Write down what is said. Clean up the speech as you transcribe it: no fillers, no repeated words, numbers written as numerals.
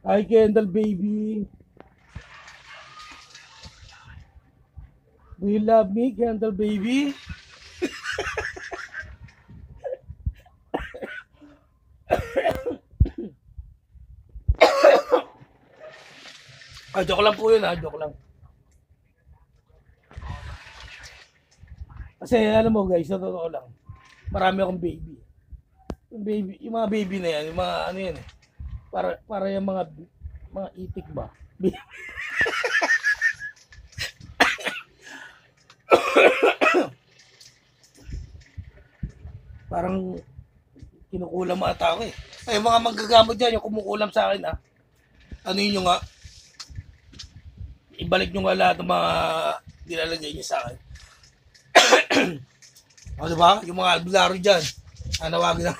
Hi, Kendall, baby. Do you love me, Kendall, baby? Ah, joke lang po yun, ha? Joke lang. Kasi alam mo guys, sa totoo lang, marami akong baby. Yung mga baby na yan, yung mga ano yan eh. Para yung mga itik ba? Parang kinukulam ata ako eh. Ay, mga manggagamot dyan, yung kumukulam sa akin, ha? Ano yun yung nga, ibalik nyo nga lahat ng mga nilalagay nyo sa akin. O, diba? Yung mga albularyo dyan, nanawagin na.